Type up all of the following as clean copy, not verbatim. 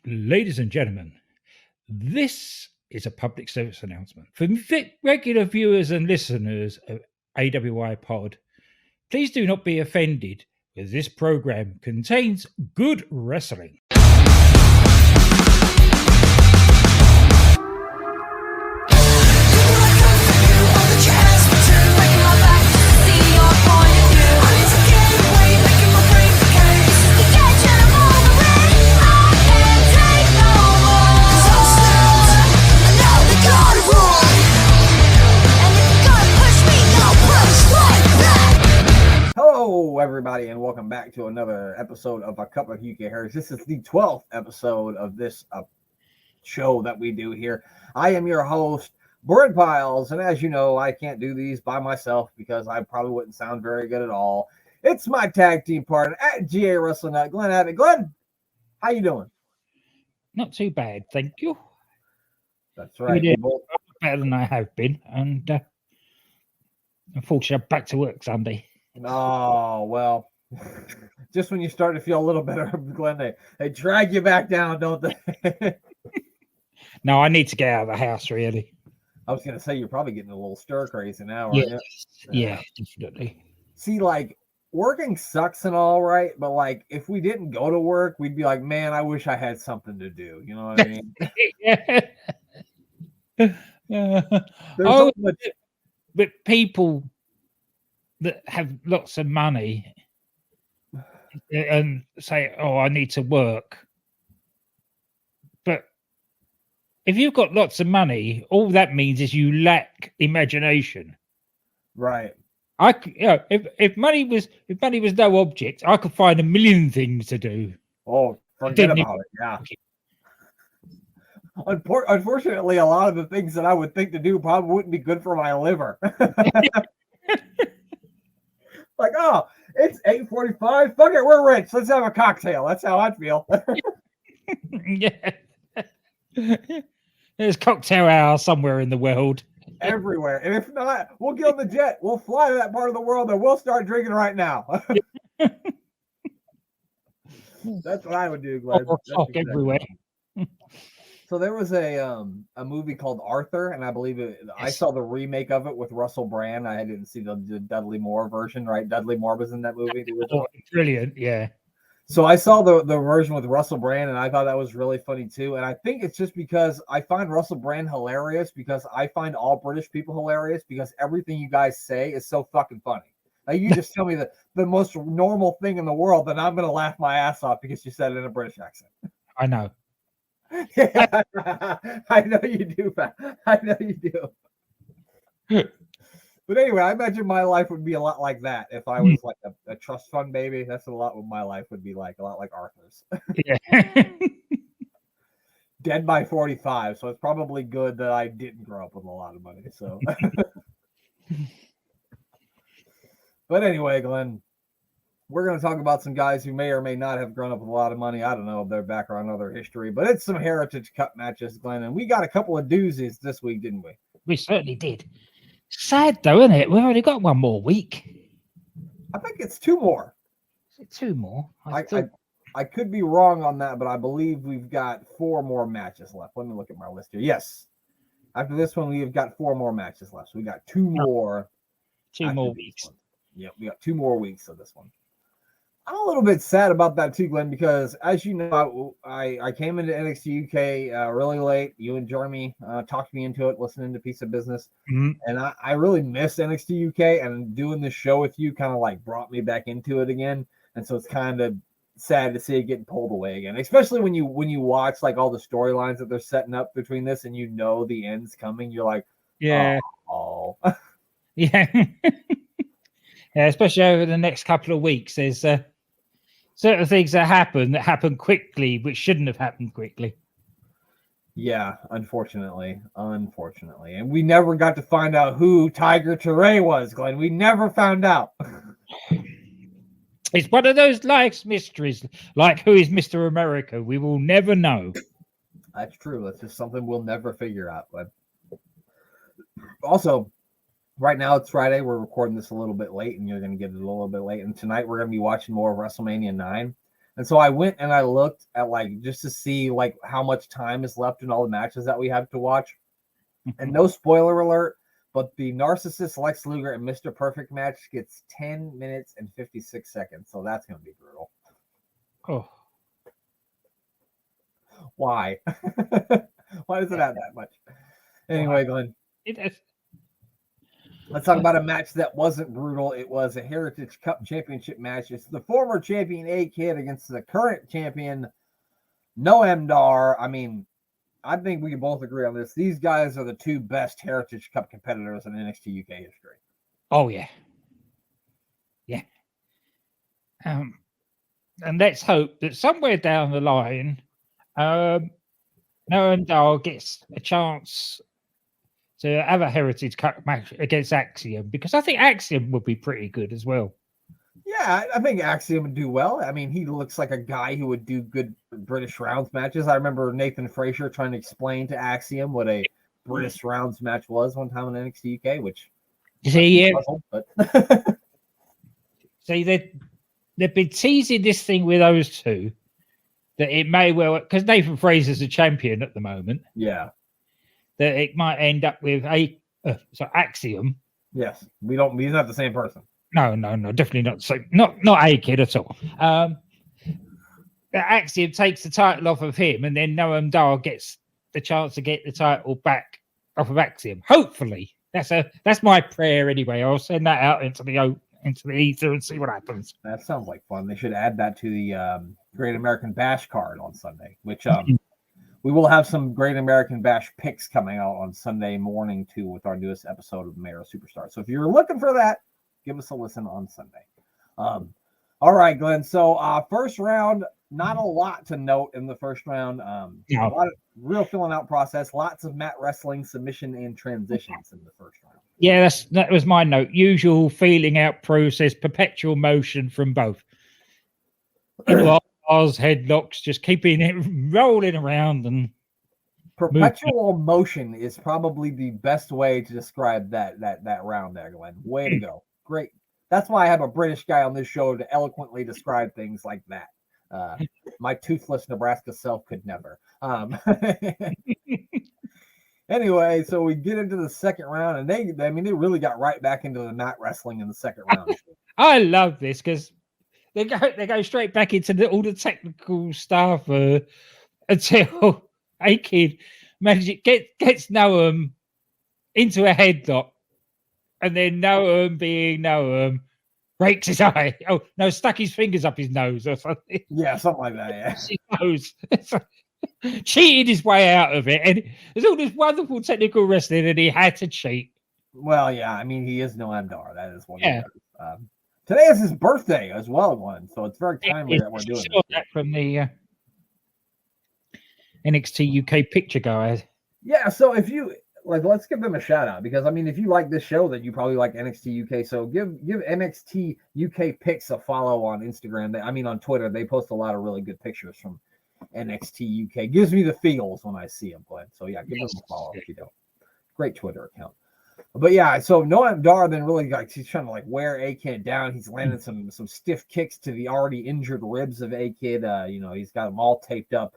Ladies and gentlemen, this is a public service announcement. For regular viewers and listeners of AWI Pod, please do not be offended, as this program contains good wrestling. Hello, everybody, and welcome back to another episode of A Cup of UK Harris. This is the 12th episode of this show that we do here. I am your host, Brent Piles, and as you know, I can't do these by myself because I probably wouldn't sound very good at all. It's my tag team partner at GA Wrestling Nut, Glenn Abbott. Glenn, how you doing? Not too bad, thank you. That's right. Better than I have been, and unfortunately, I'm back to work Sunday. Oh, well, just when you start to feel a little better, Glenn, they drag you back down, don't they? No, I need to get out of the house, really. I was going to say, you're probably getting a little stir crazy now, Yes. aren't you? Yeah, definitely. See, like, working sucks and all right, but, like, if we didn't go to work, we'd be like, man, I wish I had something to do. You know what I mean? Yeah. But people that have lots of money and say, oh, I need to work. But if you've got lots of money, all that means is you lack imagination. Right. If money was no object, I could find a million things to do. Oh, forget about it. Yeah. Unfortunately, a lot of the things that I would think to do probably wouldn't be good for my liver. Like, oh, it's 8:45. Fuck it, we're rich. Let's have a cocktail. That's how I feel. Yeah. There's cocktail hour somewhere in the world. Everywhere. And if not, we'll get on the jet. We'll fly to that part of the world and we'll start drinking right now. That's what I would do, Glenn. Talk everywhere. So there was a movie called Arthur, and I believe I saw the remake of it with Russell Brand. I didn't see the Dudley Moore version, right? Dudley Moore was in that movie. Brilliant, yeah. So I saw the version with Russell Brand, and I thought that was really funny too. And I think it's just because I find Russell Brand hilarious because I find all British people hilarious because everything you guys say is so fucking funny. Like you just tell me the most normal thing in the world, and I'm gonna laugh my ass off because you said it in a British accent. I know. Yeah, I know you do, man. I know you do. But anyway, I imagine my life would be a lot like that if I was like a trust fund baby. That's a lot what my life would be like, a lot like Arthur's. Yeah. Dead by 45, so it's probably good that I didn't grow up with a lot of money. So, but anyway, Glenn, we're going to talk about some guys who may or may not have grown up with a lot of money. I don't know their background or their history, but it's some Heritage Cup matches, Glenn, and we got a couple of doozies this week, didn't we? We certainly did. Sad though, isn't it? We've only got one more week. I think it's two more. Is it two more? I could be wrong on that, but I believe we've got 4 more matches left. Let me look at my list here. Yes. After this one, we've got 4 more matches left. So we got 2 more. 2 more weeks. Yep, we got 2 more weeks of this one. I'm a little bit sad about that too, Glenn, because as you know, I came into NXT UK really late. You and Jeremy talked me into it, listening to Piece of Business. Mm-hmm. And I really miss NXT UK, and doing this show with you kind of like brought me back into it again. And so it's kind of sad to see it getting pulled away again, especially when you watch like all the storylines that they're setting up between this and you know the end's coming. You're like, yeah. Oh. Yeah. Yeah, especially over the next couple of weeks. There's certain things that happen quickly, which shouldn't have happened quickly. Yeah, unfortunately. And we never got to find out who Tiger Teray was, Glenn. We never found out. It's one of those life's mysteries, like who is Mr. America? We will never know. That's true. That's just something we'll never figure out. But also, right now it's Friday. We're recording this a little bit late, and you're going to get it a little bit late. And tonight we're going to be watching more of WrestleMania 9. And so I went and I looked at like just to see like how much time is left in all the matches that we have to watch. And no spoiler alert, but the Narcissist Lex Luger and Mr. Perfect match gets 10 minutes and 56 seconds. So that's going to be brutal. Oh, why? Why does it have that much? Anyway, Glenn, let's talk about a match that wasn't brutal. It was a Heritage Cup Championship match. It's the former champion A-Kid against the current champion Noam Dar. I mean, I think we can both agree on this. These guys are the two best Heritage Cup competitors in NXT UK history. Oh, yeah. Yeah. And let's hope that somewhere down the line, Noam Dar gets a chance to have a Heritage Cup match against Axiom, because I think Axiom would be pretty good as well. Yeah, I think Axiom would do well. I mean, he looks like a guy who would do good British rounds matches. I remember Nathan Frazier trying to explain to Axiom what a British rounds match was one time in NXT UK, which see, puzzled, but see, they've been teasing this thing with those two that it may well, because Nathan Frazier's a champion at the moment. Yeah, that it might end up with Axiom. Yes, he's not the same person. No, definitely not. So not A-Kid at all. Axiom takes the title off of him, and then Noam Dar gets the chance to get the title back off of Axiom. Hopefully, that's my prayer anyway. I'll send that out into the ether and see what happens. That sounds like fun. They should add that to the Great American Bash card on Sunday, which we will have some Great American Bash picks coming out on Sunday morning too, with our newest episode of Mayor Superstar. So if you're looking for that, give us a listen on Sunday. All right, Glenn. So first round, not a lot to note in the first round. A lot of real filling out process, lots of mat wrestling, submission, and transitions in the first round. Yeah, that was my note. Usual feeling out process, perpetual motion from both. Bars, headlocks, just keeping it rolling around and perpetual motion is probably the best way to describe that round there, Glenn. Way to go. Great. That's why I have a British guy on this show to eloquently describe things like that. My toothless Nebraska self could never. Anyway, so we get into the second round, and they really got right back into the mat wrestling in the second round. I love this because they go straight back into all the technical stuff until A-Kid gets Noam into a headlock, and then Noam, being Noam, breaks his eye. Oh no, stuck his fingers up his nose or something. Yeah, something like that. Yeah, his nose. Cheated his way out of it, and there's all this wonderful technical wrestling, and he had to cheat. Well, yeah, I mean, he is Noam Dar. That is what he does. Today is his birthday as well, Glenn. So it's very timely that we're doing this. That from the NXT UK picture guys. Yeah, so if you let's give them a shout out, because I mean, if you like this show, then you probably like NXT UK. So give NXT UK Pics a follow on Instagram. On Twitter, they post a lot of really good pictures from NXT UK. Gives me the feels when I see them, Glenn. So yeah, give them a follow if you don't. Great Twitter account. But yeah, so Noam Dar then really he's trying to wear A-Kid down. He's landing some stiff kicks to the already injured ribs of A-Kid. He's got them all taped up.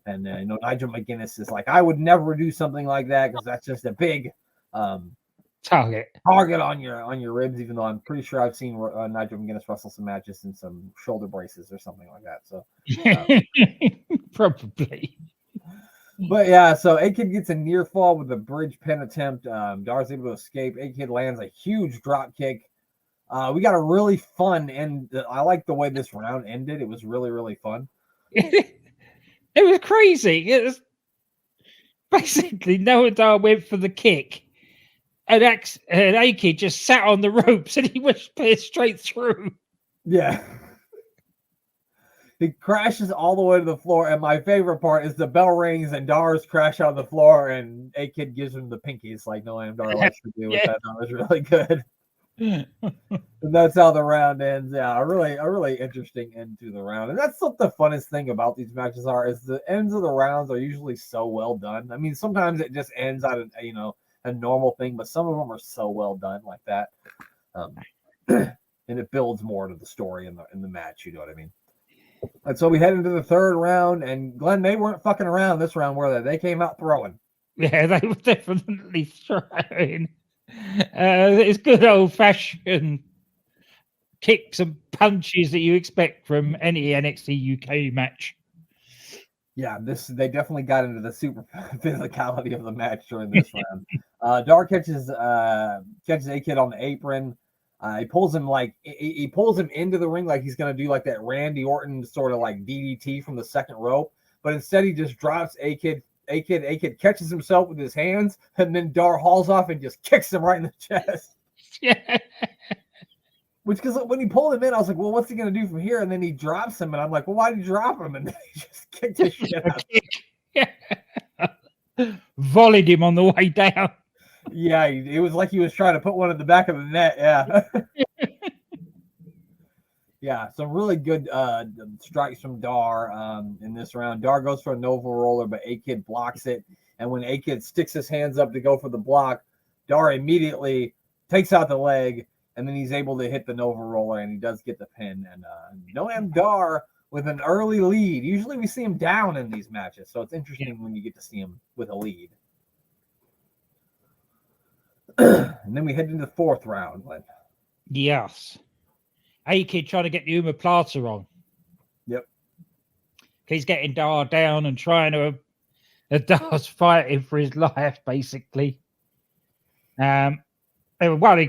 And Nigel McGuinness is like, I would never do something like that because that's just a big target on your ribs. Even though I'm pretty sure I've seen Nigel McGuinness wrestle some matches in some shoulder braces or something like that. So probably. But yeah, so A-Kid gets a near fall with a bridge pin attempt. Dar's able to escape. A-Kid lands a huge drop kick. We got a really fun end. I like the way this round ended. It was really, really fun. It was crazy. It was basically Noam Dar went for the kick, and A-Kid just sat on the ropes, and he was pierced straight through. Yeah. He crashes all the way to the floor, and my favorite part is the bell rings and Dar's crash on the floor, and A-Kid gives him the pinkies like Noam Dar likes to do. With that was really good. And that's how the round ends. Yeah, a really interesting end to the round. And that's what the funnest thing about these matches are, is the ends of the rounds are usually so well done. I mean, sometimes it just ends out of a normal thing, but some of them are so well done like that. And it builds more to the story in the match, you know what I mean? And so we head into the third round, and Glenn, they weren't fucking around this round, were they? They came out throwing. Yeah, they were definitely throwing. It's good old fashioned kicks and punches that you expect from any NXT UK match. Yeah, they definitely got into the super physicality of the match during this round. Dar catches A-Kid on the apron. He pulls him into the ring like he's gonna do like that Randy Orton sort of like DDT from the second rope, but instead he just drops A-Kid. A-Kid catches himself with his hands, and then Dar hauls off and just kicks him right in the chest. Yeah. Which, because when he pulled him in, I was like, well, what's he going to do from here? And then he drops him, and I'm like, well, why did you drop him? And then he just kicked his shit out. Yeah. Volleyed him on the way down. Yeah, it was like he was trying to put one in the back of the net. Yeah. Yeah, some really good strikes from Dar in this round. Dar goes for a Nova Roller, but A-Kid blocks it. And when A-Kid sticks his hands up to go for the block, Dar immediately takes out the leg, and then he's able to hit the Nova Roller, and he does get the pin. And Noam Dar with an early lead. Usually we see him down in these matches, so it's interesting when you get to see him with a lead. And then we head into the fourth round. Yes. A-Kid trying to get the Uma Plata on. Yep. He's getting Dar down and trying to... Dar's fighting for his life, basically. Well, he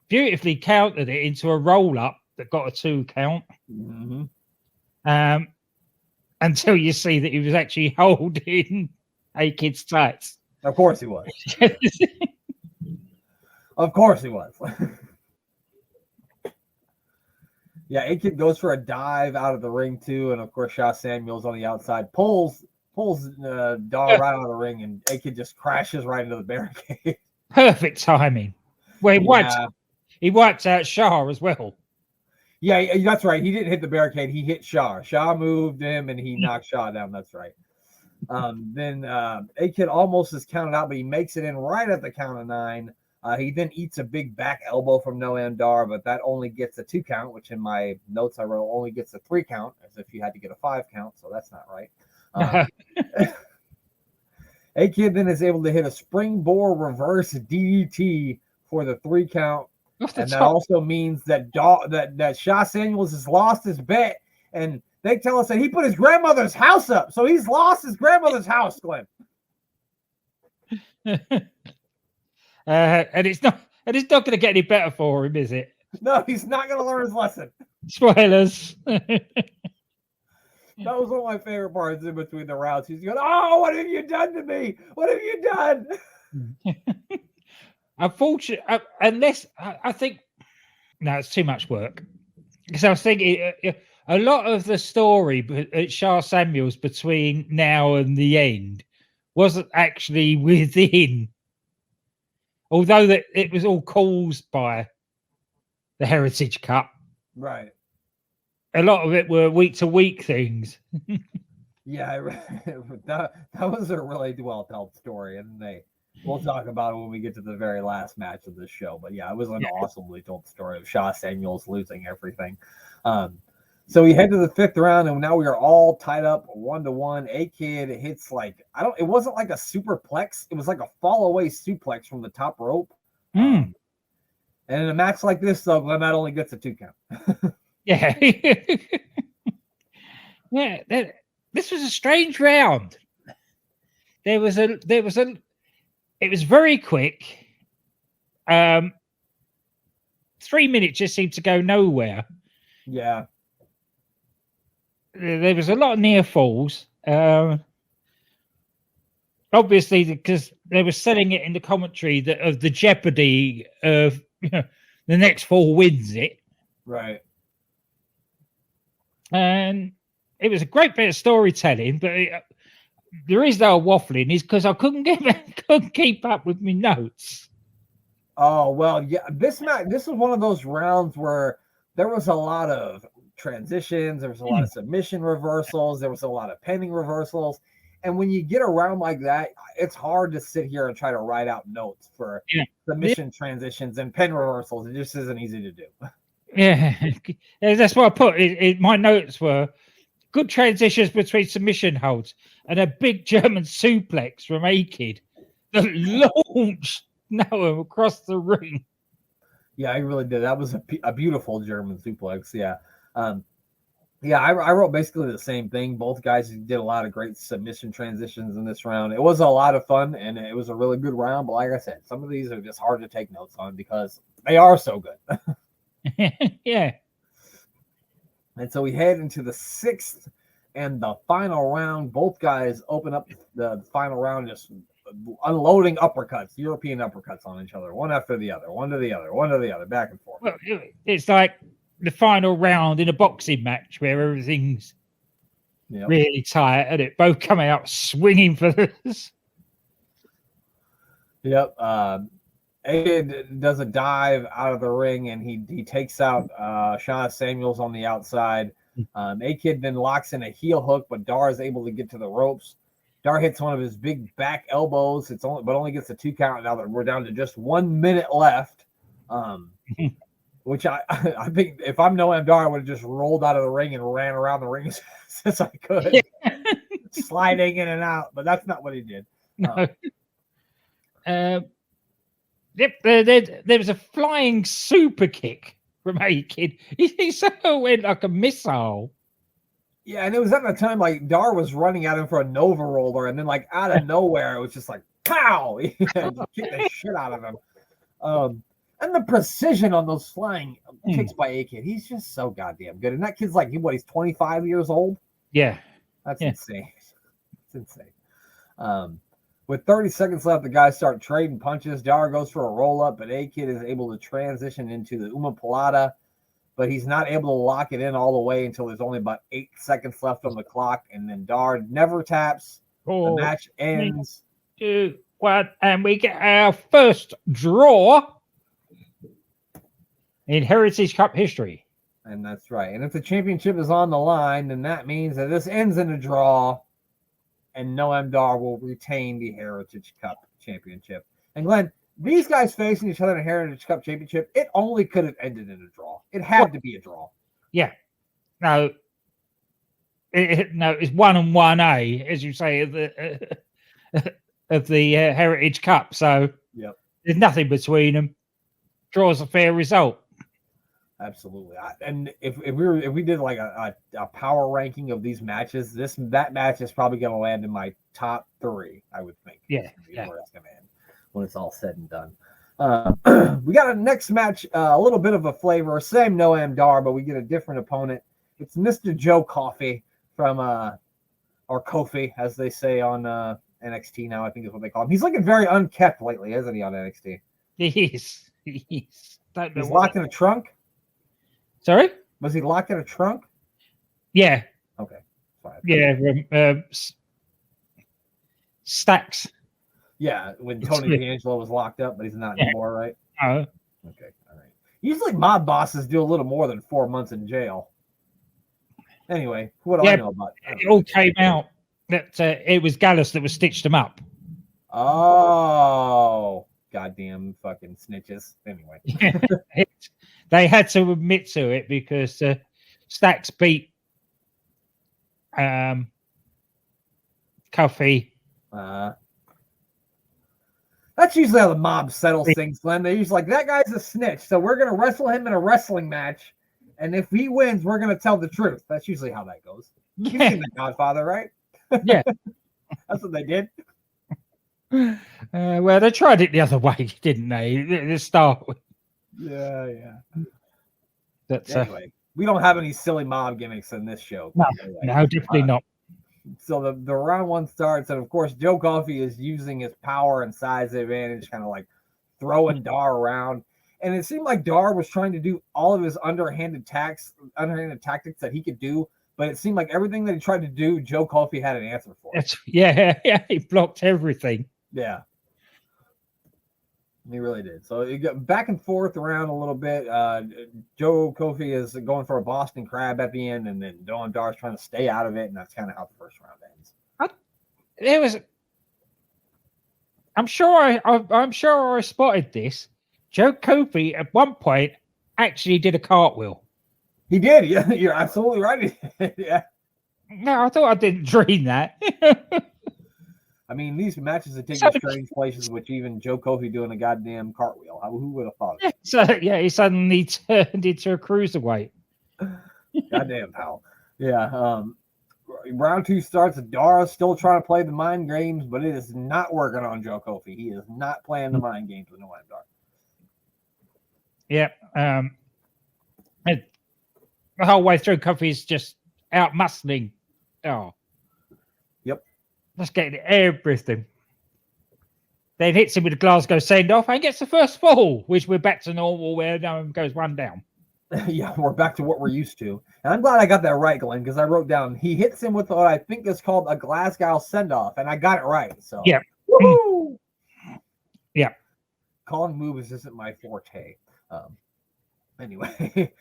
beautifully countered it into a roll-up that got a 2 count. Mm-hmm. Until you see that he was actually holding A-Kid's tights. Of course he was. Of course he was. Yeah, A-Kid goes for a dive out of the ring too, and of course Shaw Samuels on the outside pulls Dar right out of the ring, and A-Kid just crashes right into the barricade. Perfect timing. Well, he wiped out Shaw as well. Yeah, that's right. He didn't hit the barricade. He hit Shaw. Shaw moved him, and he knocked Shaw down. That's right. Then A-Kid almost is counted out, but he makes it in right at the count of 9. He then eats a big back elbow from Noam Dar, but that only gets a 2 count, which in my notes I wrote only gets a 3 count, as if you had to get a 5 count, so that's not right. A-Kid then is able to hit a springboard reverse DDT for the 3 count, and that also means that that Shaw Samuels has lost his bet, and they tell us that he put his grandmother's house up, so he's lost his grandmother's house, Glenn. And it's not going to get any better for him, is it? No, he's not going to learn his lesson. Spoilers. That was one of my favorite parts in between the rounds. He's going, "Oh, what have you done to me? What have you done?" Unfortunately, unless I think no, it's too much work. Because I was thinking a lot of the story at Shaw Samuels between now and the end wasn't actually within. Although that it was all caused by the Heritage Cup. Right. A lot of it were week-to-week things. Yeah, that was a really well-told story, and we'll talk about it when we get to the very last match of this show. But yeah, it was an awesomely told story of Shaw Samuels losing everything. So we head to the 5th round, and now we are all tied up 1-1. A-Kid hits it wasn't like a superplex. It was like a fall away suplex from the top rope. And in a match like this, though, Glenn, that only gets a 2 count. Yeah. Yeah. This was a strange round. It was very quick. 3 minutes just seemed to go nowhere. Yeah. There was a lot of near falls. Obviously, because they were selling it in the commentary of the jeopardy of the next fall wins it. Right. And it was a great bit of storytelling, but the reason I was waffling is because I couldn't keep up with my notes. Oh, well, yeah. This was one of those rounds where there was a lot of transitions, there was a lot of submission reversals, there was a lot of pending reversals, and when you get around like that, it's hard to sit here and try to write out notes for submission transitions and pin reversals. It just isn't easy to do. Yeah, that's what I put. My notes were good transitions between submission holds and a big German suplex from A-Kid that launched Noam across the ring. Yeah, I really did. That was a beautiful German suplex. Yeah. I wrote basically the same thing. Both guys did a lot of great submission transitions in this round. It was a lot of fun, and it was a really good round. But like I said, some of these are just hard to take notes on because they are so good. Yeah. And so we head into the 6th and the final round. Both guys open up the final round just unloading uppercuts, European uppercuts on each other, one after the other, one to the other, one to the other, back and forth. Well, it's like the final round in a boxing match where everything's really tight and it both come out swinging for this. Yep. A-Kid does a dive out of the ring and he takes out Shawn Samuels on the outside. A-Kid then locks in a heel hook, but Dar is able to get to the ropes. Dar hits one of his big back elbows. Only gets a 2 count now that we're down to just 1 minute left. Which I think if I'm Noam Dar, I would have just rolled out of the ring and ran around the ring as fast as I could, sliding in and out. But that's not what he did. No. Yep, there was a flying super kick from A-Kid. He so went like a missile. Yeah, and it was at the time like Dar was running at him for a Nova roller, and then like out of nowhere, it was just like pow! He kicked the shit out of him. And the precision on those flying kicks by A-Kid, he's just so goddamn good. And that kid's like, he's 25 years old? Yeah. That's insane. It's insane. With 30 seconds left, the guys start trading punches. Dar goes for a roll-up, but A-Kid is able to transition into the Umapalata, but he's not able to lock it in all the way until there's only about 8 seconds left on the clock, and then Dar never taps. The match ends. 3, 2, 1, and we get our first draw in Heritage Cup history. And that's right. And if the championship is on the line, then that means that this ends in a draw, and Noam Dar will retain the Heritage Cup championship. And Glenn, these guys facing each other in a Heritage Cup championship, it only could have ended in a draw. It had to be a draw. Yeah. No, it's 1 and 1A, as you say, of the Heritage Cup. So there's nothing between them. Draw's a fair result. Absolutely. And if we did like a power ranking of these matches, that match is probably going to land in my top 3, I would think. Yeah. Where it's going to end when it's all said and done. We got a next match, a little bit of a flavor, same Noam Dar, but we get a different opponent. It's Mr. Joe Coffey from or Kofi, as they say on NXT now, I think is what they call him. He's looking very unkept lately, isn't he, on NXT? He's locked in a trunk? Sorry? Was he locked in a trunk? Yeah. Okay. Fine. Yeah. Stacks. Yeah, when Tony D'Angelo was locked up, but he's not anymore, right? Okay, all right. Usually mob bosses do a little more than 4 months in jail. Anyway, what do I know about it? It all came out that it was Gallus that was stitched him up. Oh, goddamn fucking snitches. Anyway. They had to admit to it because Stacks beat Coffey. That's usually how the mob settles things, Glenn. They're usually like, that guy's a snitch, so we're going to wrestle him in a wrestling match, and if he wins, we're going to tell the truth. That's usually how that goes. You've seen The Godfather, right? Yeah. That's what they did. Well, they tried it the other way, didn't they? To start with. Yeah. That's, anyway, we don't have any silly mob gimmicks in this show. No, definitely not. So the round 1 starts, and of course, Joe Coffey is using his power and size advantage, kind of like throwing Dar around. And it seemed like Dar was trying to do all of his underhanded tactics that he could do, but it seemed like everything that he tried to do, Joe Coffey had an answer for. Yeah, he blocked everything. Yeah. He really did. So it got back and forth around a little bit. Joe Coffey is going for a Boston Crab at the end, and then Noam Dar is trying to stay out of it, and that's kind of how the first round ends. I'm sure I spotted this. Joe Coffey at one point actually did a cartwheel. He did. Yeah, you're absolutely right. Yeah. No, I thought I didn't dream that. I mean, these matches have taken So- strange places, which even Joe Coffey doing a goddamn cartwheel. Who would have thought it? So yeah, he suddenly turned into a cruiserweight. Goddamn, pal. Yeah. Round 2 starts. Dara's still trying to play the mind games, but it is not working on Joe Coffey. He is not playing the mind games with Noam Dar. Yep. And the whole way through, Coffey's just out muscling. Oh. Yep. Just getting everything. Then hits him with a Glasgow send off and gets the first fall, which we're back to normal where Noam goes one down. Yeah, we're back to what we're used to. And I'm glad I got that right, Glenn, because I wrote down he hits him with what I think is called a Glasgow send off, and I got it right. So yeah. Woo! Yeah. Calling moves isn't my forte. Anyway.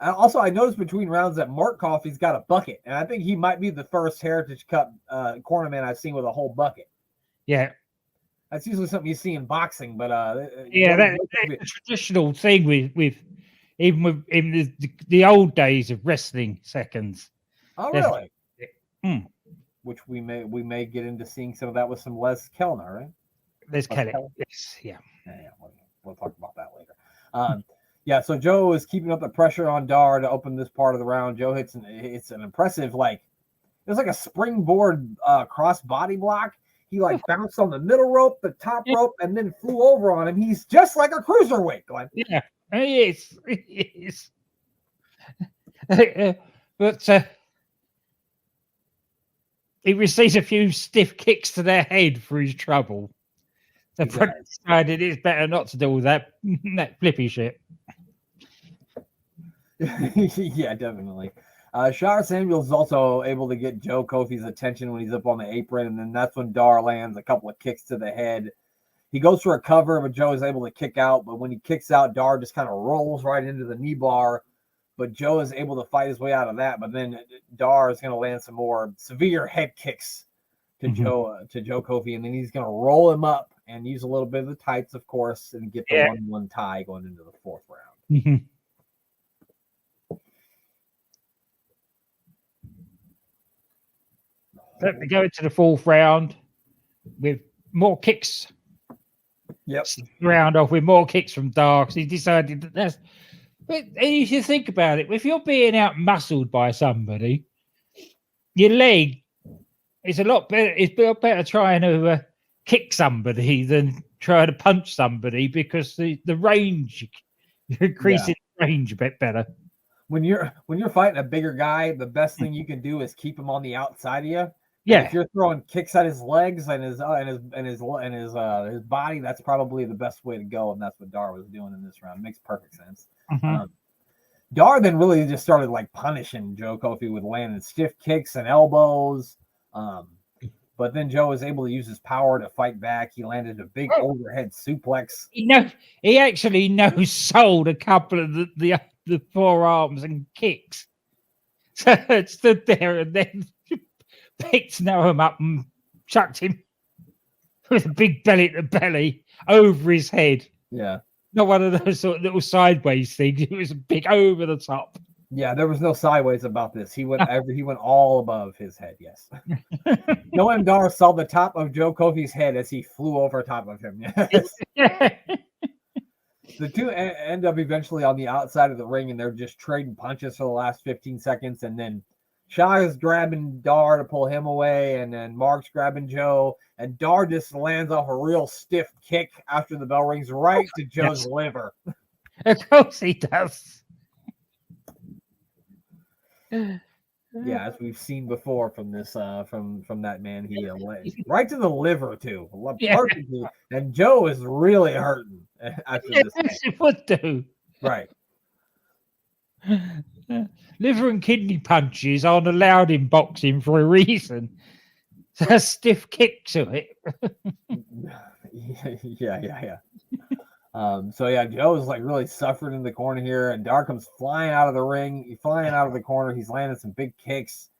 Also, I noticed between rounds that Mark Coffey's got a bucket, and I think he might be the first Heritage Cup cornerman I've seen with a whole bucket. Yeah. That's usually something you see in boxing, but yeah, that's a traditional thing with even in the old days of wrestling seconds. Oh, really? Hmm. Which we may get into seeing some of that with some Les Kellner, right? Les Kellner. Yes, yeah. Yeah, we'll talk about that later. Yeah, so Joe is keeping up the pressure on Dar to open this part of the round. Joe hits it's an impressive, it's like a springboard cross body block. He bounced on the middle rope, the top rope, and then flew over on him. He's just like a cruiserweight, Glenn. Yeah, he is. He is. But he receives a few stiff kicks to their head for his trouble. So Brent decided it's better not to do all that flippy shit. Yeah, definitely. Shar Samuel's also able to get Joe Coffey's attention when he's up on the apron, and then that's when Dar lands a couple of kicks to the head. He goes for a cover, but Joe is able to kick out. But when he kicks out, Dar just kind of rolls right into the knee bar. But Joe is able to fight his way out of that. But then Dar is going to land some more severe head kicks to Joe Coffey, and then he's going to roll him up and use a little bit of the tights, of course, and get the 1-1 tie going into the fourth round. We go into the fourth round with more kicks. Yep. Round off with more kicks from Dar. He decided that that's. But you should think about it. If you're being out muscled by somebody, your leg is a lot better. It's a lot better trying to kick somebody than trying to punch somebody because the range, you're increasing range a bit better. When you're fighting a bigger guy, the best thing you can do is keep him on the outside of you. Yeah. And if you're throwing kicks at his legs and his body, that's probably the best way to go, and that's what Dar was doing in this round. It makes perfect sense. Dar then really just started punishing Joe Coffey with landing stiff kicks and elbows. But then Joe was able to use his power to fight back. He landed a big overhead suplex. He actually no-sold a couple of the forearms and kicks. So it stood there and then picked Noam up and chucked him with a big belly to belly over his head. Yeah. Not one of those sort of little sideways things. It was a big over the top. Yeah, there was no sideways about this. He went all above his head, yes. Noam Dar saw the top of Joe Coffey's head as he flew over top of him. Yes. The two end up eventually on the outside of the ring, and they're just trading punches for the last 15 seconds. And then Shah is grabbing Dar to pull him away, and then Mark's grabbing Joe. And Dar just lands off a real stiff kick after the bell rings right to Joe's liver. Of course he does. Yeah, as we've seen before from this, from that man, he right to the liver too. Perfectly. And Joe is really hurting after this. Yes, it would do. Right. Liver and kidney punches aren't allowed in boxing for a reason. A stiff kick to it. Yeah. So yeah, Joe's really suffering in the corner here, and Dar comes flying out of the ring. He's flying out of the corner. He's landing some big kicks.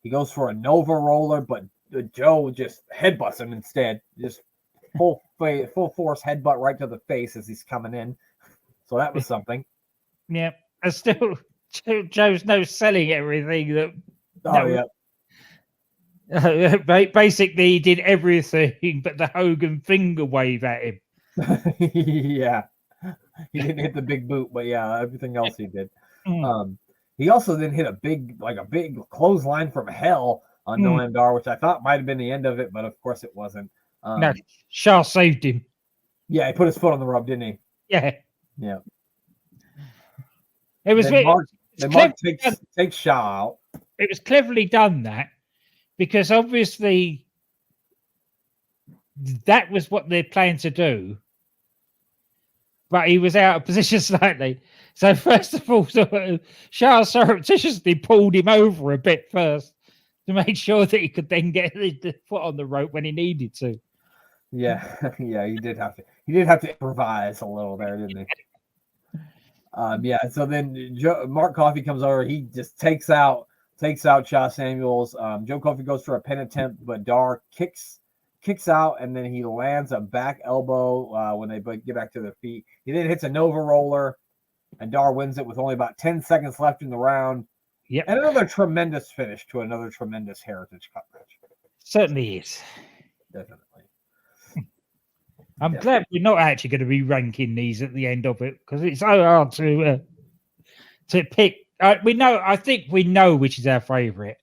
He goes for a Nova roller, but Joe just headbutts him instead. Just full force headbutt right to the face as he's coming in. So that was something. Yeah, I still Joe's no selling everything that. Oh yeah. Basically, he did everything but the Hogan finger wave at him. Yeah. He didn't hit the big boot, but yeah, everything else he did. Mm. He also then hit a big clothesline from hell on Noam Dar, which I thought might have been the end of it, but of course it wasn't. No, Shah saved him. Yeah, he put his foot on the rub, didn't he? Yeah. Yeah. It was. Mark takes Shah out. It was cleverly done that, because obviously that was what they're planning to do. But he was out of position slightly. So first of all, Shah surreptitiously pulled him over a bit first to make sure that he could then get the foot on the rope when he needed to. Yeah, yeah, he did have to improvise a little there, didn't he? Yeah. So then Mark Coffey comes over. He just takes out Shah Samuels. Joe Coffey goes for a pin attempt, but Dar kicks out, and then he lands a back elbow when they get back to their feet. He then hits a Nova roller, and Dar wins it with only about 10 seconds left in the round. Yep. And another tremendous finish to another tremendous Heritage Cup match. Certainly is. Definitely. I'm glad we're not actually going to be ranking these at the end of it, because it's so hard to pick. I think we know which is our favorite.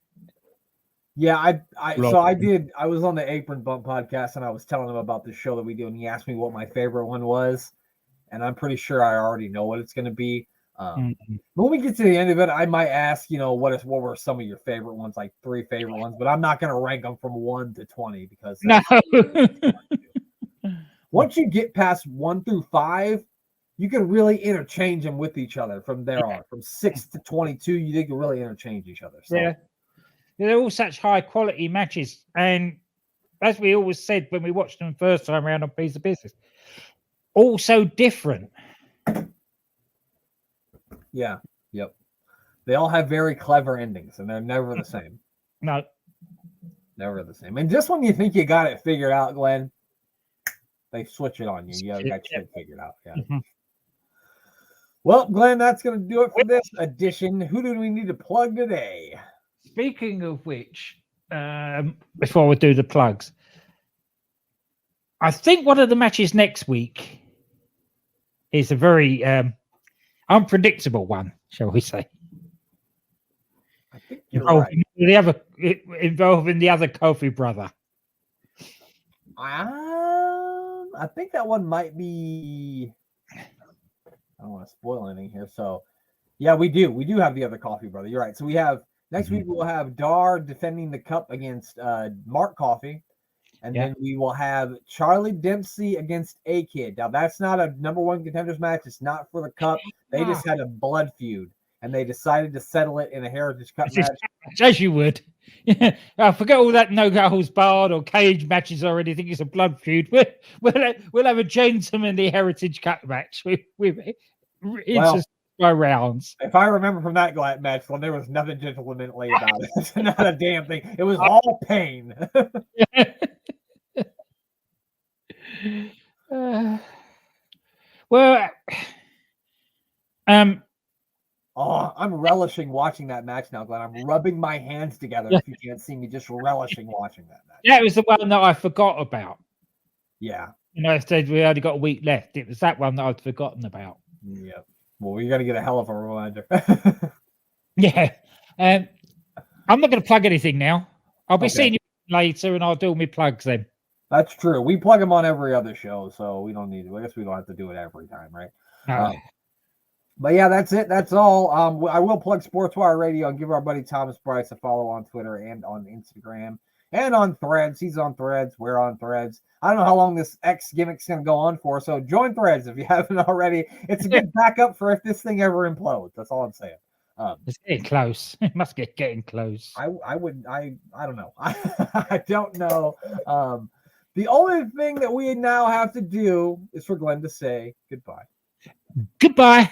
Yeah, I was on the Apron Bump podcast, and I was telling him about the show that we do, and he asked me what my favorite one was, and I'm pretty sure I already know what it's going to be. When we get to the end of it, I might ask, what were some of your favorite ones, like 3 favorite ones, but I'm not going to rank them from 1 to 20 because no. Once you get past 1 through 5, you can really interchange them with each other from there on. From 6 to 22, you can really interchange each other. So. Yeah. They're all such high quality matches. And as we always said when we watched them first time around on Piece of Business, all so different. Yeah. Yep. They all have very clever endings, and they're never the same. No. Never the same. And just when you think you got it figured out, Glenn, they switch it on you. You got shit figured out. Yeah. Mm-hmm. Well, Glenn, that's going to do it for this edition. Who do we need to plug today? Speaking of which, before we do the plugs, I think one of the matches next week is a very unpredictable one, shall we say? I think you're right. Involving the other Coffey brother. I think that one might be. I don't want to spoil anything here. So, yeah, we do. We do have the other Coffey brother. You're right. So we have next week we'll have Dar defending the cup against Mark Coffey, and then we will have Charlie Dempsey against A-Kid. Now that's not a number 1 contenders match. It's not for the cup. They just had a blood feud, and they decided to settle it in a Heritage Cup match. As you would. I forget all that no holds barred or cage matches or anything. It's a blood feud. We'll have a gentlemanly Heritage Cup match by rounds. If I remember from that match, well, there was nothing gentlemanly about it. It's not a damn thing. It was all pain. I'm relishing watching that match now, Glenn. I'm rubbing my hands together. If you can't see me, just relishing watching that match. That was the one that I forgot about. Yeah. I said we only got a week left. It was that one that I'd forgotten about. Yeah. Well, we're going to get a hell of a reminder. Yeah. I'm not going to plug anything now. I'll be seeing you later, and I'll do my plugs then. That's true. We plug them on every other show, so we don't need to. I guess we don't have to do it every time, right? But yeah, that's it. That's all. I will plug Sportswire Radio and give our buddy Thomas Bryce a follow on Twitter and on Instagram and on Threads. He's on Threads. We're on Threads. I don't know how long this X gimmick's going to go on for, so join Threads if you haven't already. It's a good backup for if this thing ever implodes. That's all I'm saying. It's getting close. It must get getting close. I don't know. I don't know. The only thing that we now have to do is for Glenn to say goodbye. Goodbye.